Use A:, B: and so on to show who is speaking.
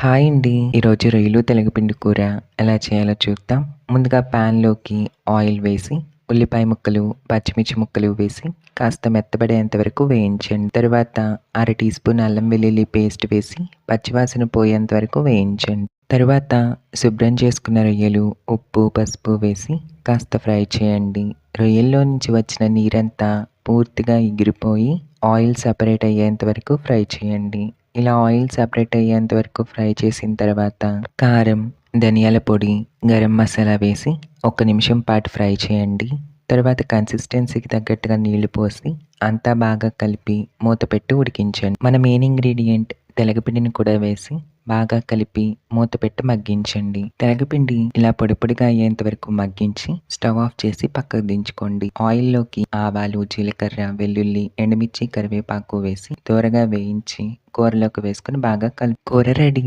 A: Hi అండి. ఈరోజు రొయ్యలు తెలగపిండి కూర ఎలా చేయాలో చూద్దాం. ముందుగా ప్యాన్‌లోకి ఆయిల్ వేసి, ఉల్లిపాయ ముక్కలు, పచ్చిమిర్చి ముక్కలు వేసి కాస్త మెత్తబడేంత వరకు వేయించండి. తరువాత అర టీ స్పూన్ అల్లం వెల్లుల్లి పేస్ట్ వేసి పచ్చివాసన పోయేంత వరకు వేయించండి. తరువాత శుభ్రం చేసుకున్న రొయ్యలు, ఉప్పు, పసుపు వేసి కాస్త ఫ్రై చేయండి. రొయ్యల్లో నుంచి వచ్చిన నీరంతా పూర్తిగా ఎగిరిపోయి ఆయిల్ సెపరేట్ అయ్యేంత వరకు ఫ్రై చేయండి. ఇలా ఆయిల్ సెపరేట్ అయ్యేంత వరకు ఫ్రై చేసిన తర్వాత కారం, ధనియాల పొడి, గరం మసాలా వేసి ఒక్క నిమిషం పాటు ఫ్రై చేయండి. తర్వాత కన్సిస్టెన్సీకి తగ్గట్టుగా నీళ్లు పోసి అంతా బాగా కలిపి మూత పెట్టి ఉడికించండి. మన మెయిన్ ఇంగ్రీడియంట్ తెలగపిండిని కూడా వేసి బాగా కలిపి మూత పెట్టి మగ్గించండి. తెలగపిండి ఇలా పొడి పొడిగా అయ్యేంత వరకు మగ్గించి స్టవ్ ఆఫ్ చేసి పక్కకు దించుకోండి. ఆయిల్లోకి ఆవాలు, జీలకర్ర, వెల్లుల్లి, ఎండుమిర్చి, కరివేపాకు వేసి దోరగా వేయించి కూరలోకి వేసుకుని బాగా కూర రెడీ.